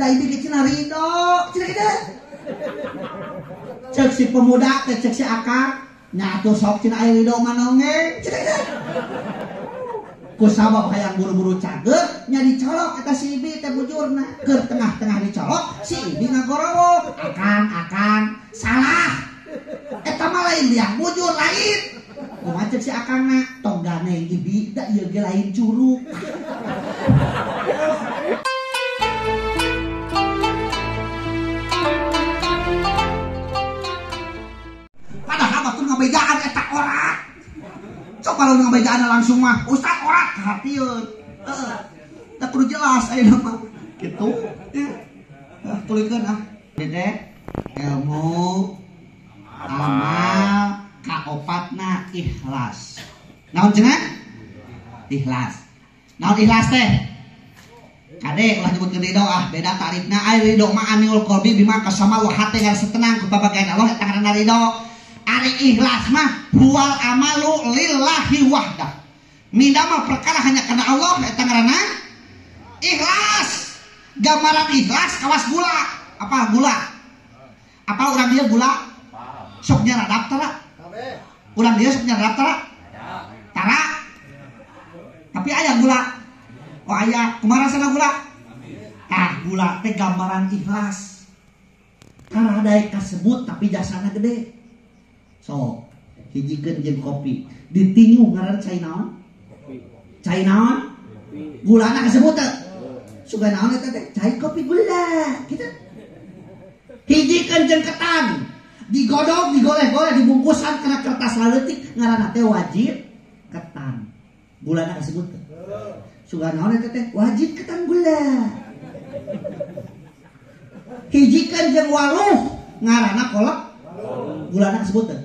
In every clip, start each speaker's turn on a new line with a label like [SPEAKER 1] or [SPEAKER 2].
[SPEAKER 1] Da ibi cina ridho, cina kita. Cek si pemuda, cek si akang, nyatu sok cina air ridho manonge, cina kita. Kusabab hayang buru-buru cager, nya dicolok eta si ibi teh bujurna, keur tengah-tengah dicolok, si ibi ngagorowok, akang, salah. Eta mah lain dia, bujur lain. Kumaha cek si akangna, tong gane ibi da ieu ge lain curug. Padahal batur ngabejaan eta orang. Coba lu ngabejaan langsung mah, Ustaz orang hartieun. Da kudu jelas ayeuna mah. Kitu. Tulikeun ah. Dede ilmu amal kaopatna ikhlas. Naon cenah? Ikhlas. Naon ikhlas teh? Kade ulah nyebutkeun ridho ah, beda tarifna. Ai ridho mah aniul qalbi bima kasama wa hati yang setenang ku babagan Allah eta ngaranna ridho. Ari ikhlas mah huwal amalu lillahi wahdah. Minda mah perkara hanya karena Allah eta ngaranna ikhlas. Gambaran ikhlas kawas gula. Apa gula? Apa urang dia gula? Sok nyaradap tara? Urang dia sok nyaradap tara? Tara. Tapi aya gula. Oh aya, kumaha rasana gula? Tah gula teh gambaran ikhlas. Karena ada kasebut tapi jasana gede. So, hijikeun jeung kopi. Ditinyu ngaran cai naon? Cai naon? Gulana kasebut teh. Suga naon eta teh? Cai kopi gula. Kitu. Hijikeun jeung ketan. Digodog, digoleh-goleh, dibungkusan kena kertas leutik ngaranna teh wajib ketan. Gulana kasebut teh. Suga naon eta teh? Wajib ketan gula. Hijikeun jeung waluh ngaranna kolak. Gulana kasebut teh.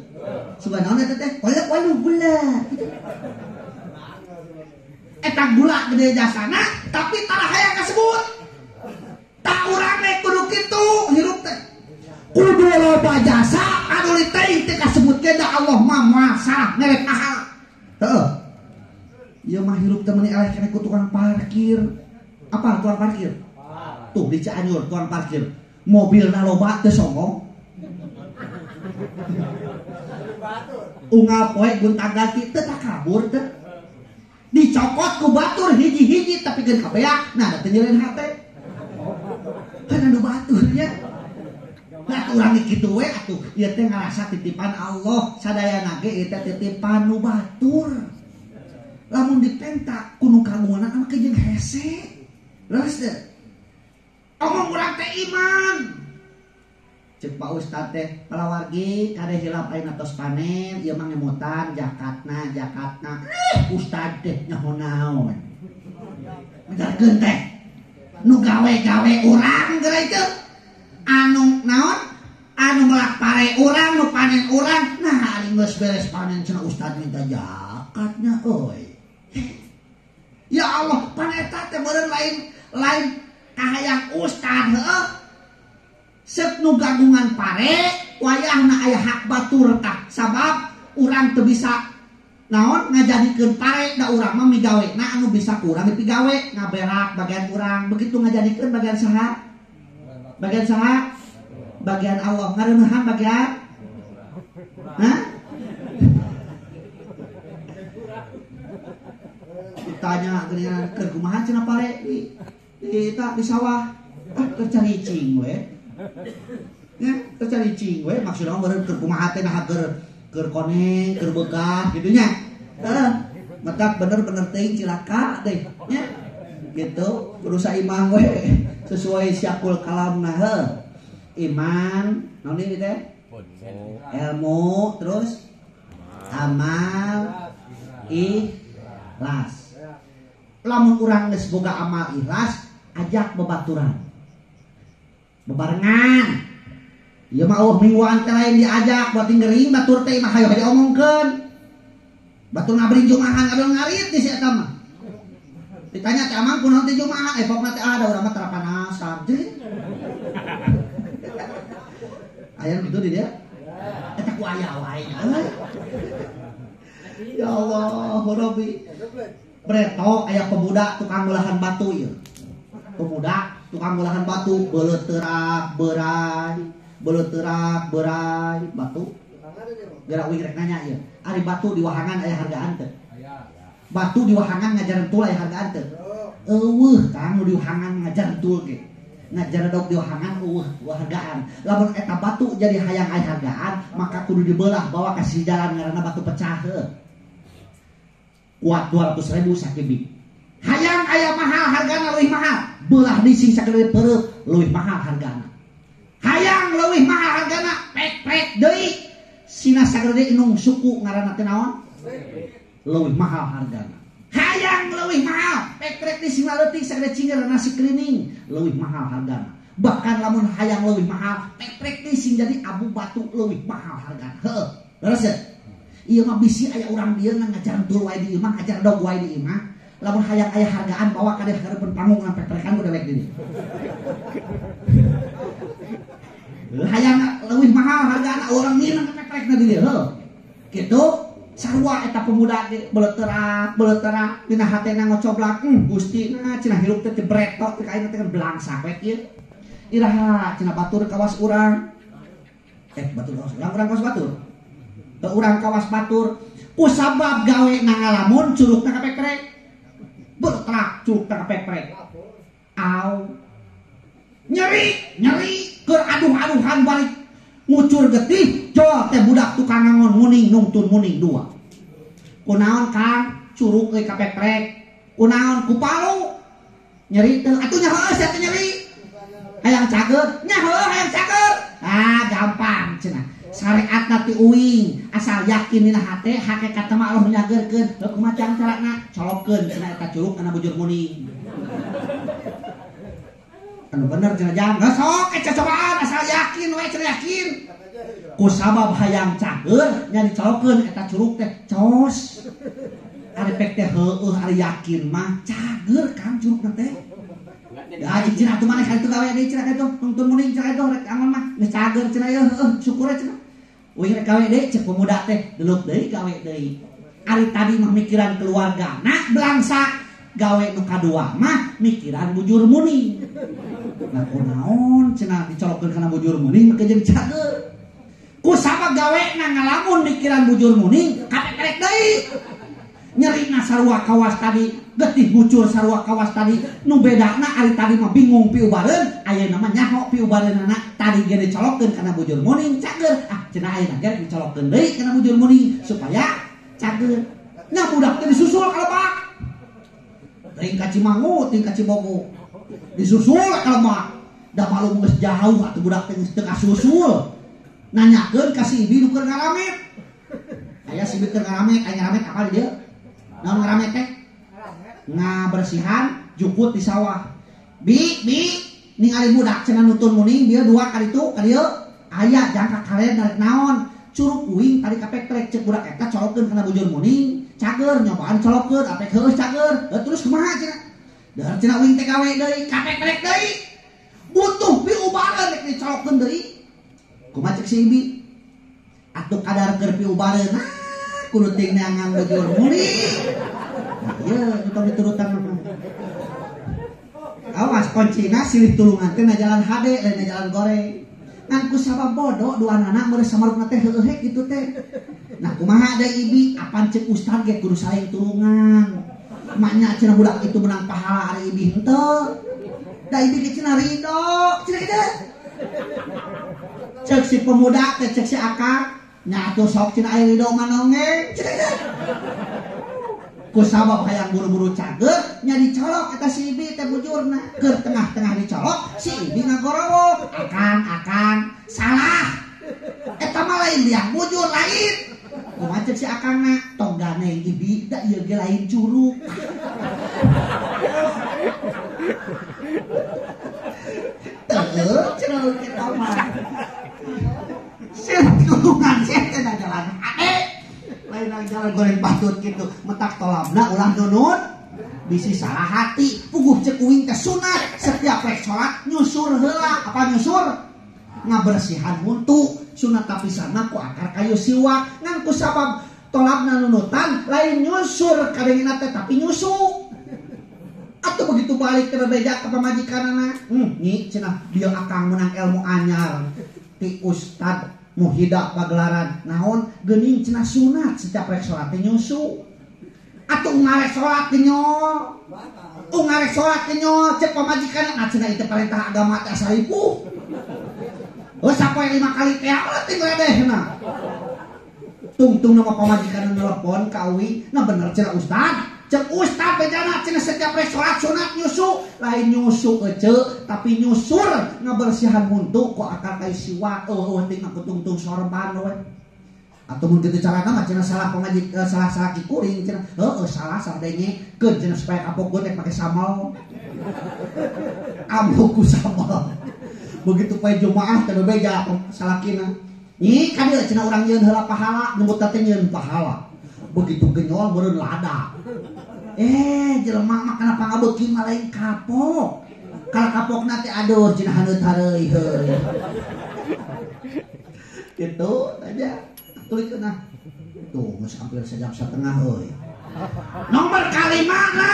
[SPEAKER 1] Suga naon eta teh? Kolak waluh gula. Gitu. Eta gula gede jasana tapi tara hayang kasebut. Tak urang teh kudu kitu hirup teh. Kudu loba jasa anu diteuing teh kasebutkeun da Allah mah masalah merek ahal. Heuh. Ieu mah hirup teh meuni eleh keneh ku tukang parkir. Apa tukang parkir? Tuh di Cianjur tukang parkir. Mobilna loba teu songong. Unggal poe gonta-ganti teu takabur teh. Dicokot ku batur hiji-hiji tapi geus kabeak. Nah, teu nyeureun hate. Kan anu baturnya. Nah, urang kitu we atuh. Ieu teh ngarasa titipan Allah, sadayana ge ieu teh titipan nu batur. Lamun dipenta kudu kagungan mah kejeung hese. Leres teh. Omong urang teh iman. Cek Pak Ustad teh palawargi kade hilap ayeuna tos panen ieu mah ngemutan jakatna. Ustad teh nyaho naon. Benerkeun teh. Nu gawe-gawe urang geura teh. Anu naon? Anu melak pare urang, nu panen urang. Nah, ari geus beres panen cenah Ustad minta jakatnya euy. Ya Allah, panen eta teh meureun lain kahayang Ustad heuh. Seuk nu gagungan pare, wayahna aya hak batur tah. Sabab urang teu bisa naon ngajadikeun pare da urang mah migawena anu bisa ku urang dipigawe, ngaberak bagian urang. Begitu ngajadikeun bagian saha? Bagian saha? Bagian Allah. Ngareunahan bagian? Hah? Ditanya geuningan keur kumaha cenah pare di sawah. Keur caricing we. Ya, keur caricing we maksudna meureun keur kumaha teh nah keur koneng, keur beugah kitu nya. Heeh. Matak bener-bener teuing cilaka teh nya. Gitu, kudu saimang we sesuai syakul kalamna heuh. Iman, naon ieu teh? Ilmu, terus amal, ikhlas. Lamun urang geus boga amal ikhlas, ajak babaturan. Bebarengan. Ieu mah eueuh mingguan teh lain diajak buat ngering batur teh mah hayo diomongkeun. Batur ngabring jumahan abel ngarit di si eta mah. Ditanya teh amang kunaon teh jumahan, pokna teh ada urang mah tara panasan. Aya kitu di dia. Eta ku aya wae. Ya Allah, Rabbi. Preto aya pemuda tukang belahan batu ieu. Pemuda tukang olahan batu beuleuteurak berai beuleuteurak berai batu gerak wing rek nanya ieu ari batu di wahangan aya hargaan teu batu di wahangan ngajaran tul aya hargaan teu eueuh kang di wahangan ngajaran tul ge ngajaran dog di wahangan eueuh hargaan lamun eta batu jadi hayang aya hargaan maka kudu dibelah bawa ka si jalan ngaranna batu pecah heuh kuat 200.000 sakibik hayang aya mahal hargana leuwih mahal belah di sing sakeudeut pereup leuwih mahal hargana hayang leuwih mahal hargana pek-pek deui sina sakeudeut inung suku ngaranna teh naon leuwih mahal hargana hayang leuwih mahal pek-pek di sing leutik sakeudeut cinger nasi cleaning leuwih mahal hargana bahkan lamun hayang leuwih mahal pek-pek di sing jadi abu batu leuwih mahal hargana heuh leres ieu mah bisi aya urang dieu ngajaran tul wae di imah ngajaran dog wae di imah lamun hayang aya hargaan bawa ka hareupeun panggung ngan pek-pekan ku dewek deui. Hayang leuwih mahal hargana urang minang pek-pekna di dieu heuh. Kitu sarua eta pemuda ge beuleuteurak dina hatena ngocoblak gustina cenah hirup teh jebretot teh kaina teh belangsak we kieu. Iraha cenah batur kawas urang. Batur kawas urang kawas batur. Teu urang kawas batur kusabab gawe ngalamun curugna kapek-pek. Berterak curug tak pek-pek aw nyeri keur aduh-aduhan balik ngucur getih jol teh budak tukang ngangon muning nungtun muning dua kunaon kang curug euy kapek-pek kunaon ku palu nyeri teu atuh nya heuh sia teh nyeri hayang cager nya heuh hayang cager gampang cenah syariatna ti uing asal yakin dina hate hakikat mah Allah nyageurkeun heuh kumaha carana colokkeun cenah eta curug kana bujur muning anu bener cenah jang sok eta cobaan asal yakin we cenah yakin ku sabab hayang cager nya dicolokkeun eta curug teh cos ari pek teh heueuh ari yakin mah cager kan curugna teh ya cenah atuh maneh kitu gawe deui cenah kitu nungtun muning cenah kitu rek aman mah geus cager cenah ieu heueuh syukur cenah wih rek gawe deui cek pemuda teh deluk deui gawe deui ari tadi mah mikiran keluarga nak belangsa gawe nu kadua mah mikiran bujur muning nah kunaon cenah dicolokkeun kana bujur muning mah jeung cager ku sabab gawe na ngalamun mikiran bujur muning kapek-kapek deui nyerina sarua kawas tadi getih bucur sarua kawas tadi nu bedana ari tadi mah bingung piubareun ayeuna mah nyaho piubareunana tadi ge dicolokkeun kana bujur muning cager cenah ayeuna ge dicolokkeun deui kana bujur muning supaya cager nya budak teh disusul ka lebak teuing ka Cimangu teuing ka Cibogo disusul ka lebak da malu geus jauh atuh budak teh geus teu kasusul nanyakeun ka si ibi nu keur ngaramet aya si ibi keur ngaramet aya ngaramet apa di dieu naon ngaramet teh ngabersihan jukut di sawah bi ningali budak cenah nutun muning dia dua kali itu ka dieu aya jangka kalen narek naon curug uing tadi kapek-pek cek budak eta colokkeun kana bujur muning cager nyobaan colokkeun apek heueuh cager terus kumaha cenah dahar cenah uing teh gawe deui kapek-pek deui butuh piubareun rek dicolokkeun deui kumaha cek si ibi atuh kadar keur piubareun kudu ting neangan bujur muning ieu utang diturutan awas kuncina silih tulungan teh na jalan hade lain na jalan goreng ngan ku sabab bodoh dua anak meureuh samarupna teh heueuh kitu teh nah kumaha da ibi apan cek ustad ge kudu saling tulungan maknya cenah budak itu menang pahala ari ibi henteu da ibi ge cenah ridho cenah kitu cek si pemuda teh cek si akak nya atuh sok cenah aya ridho manongeng cenah kitu ku sabab hayang buru-buru cager nya dicolok eta si ibi teh bujurna keur tengah-tengah dicolok si ibi ngagorowok akang salah eta mah lain dia bujur lain kumaha cek si akangna tong ganeng ibi da ieu ge lain curug teu cenah kita mah sing tulungan sih teh jalan ade lain jalan goreng patut gitu metak tolabna ulah nunun bisi salah hati puguh cek uing teh sunat setiap rek salat nyusur heula apa nyusur ngabersihan muntu sunat tapisan mah ku akar kayu siwak ngan ku sabab tolabna nunutan lain nyusur kadengina teh tapi nyusu Atau begitu balik ke bebeja ke pamajikanana, nyi cenah dia akang menang ilmu anyar ti Ustad Muhida pagelaran naon geuning cenah sunat setiap rek salat teh nyusu. Atuh ngarek salat teh nyo. Ngarek salat teh nyo cek pamajikanana cenah ieu perintah agama teh asalipuh. Sapoe 5 kali teh teh gledehna. Tungtung nama pamajikanana nelpon ka Uwi, nah bener cenah Ustad. Cek Ustad bedana cenah setiap rek salat sunat nyusu, lain nyusu ece tapi nyusur ngabersihan muntuk ku akal kai siwa penting aku tungtung sorban we. Atuh mun kitu carana mah cenah salah salah kikuring cenah salah sadenge keun cenah supaya kapok teh make samal. Amuk ku samal. Begitu poe Jumaah teh bebeja salakina. Nyi ka dieu cenah urang nyieun heula pahala, nyebut teh nyieun pahala. Begitu genyol meureun lada. Jelema mah kenapa ngabeuki mah lain kapok. Kalau kapokna teh aduh cenah haneut hareuy heuy. Gitu aja. Tulikeun nah. Tuh geus hampir sejam setengah euy. Nomor kalimana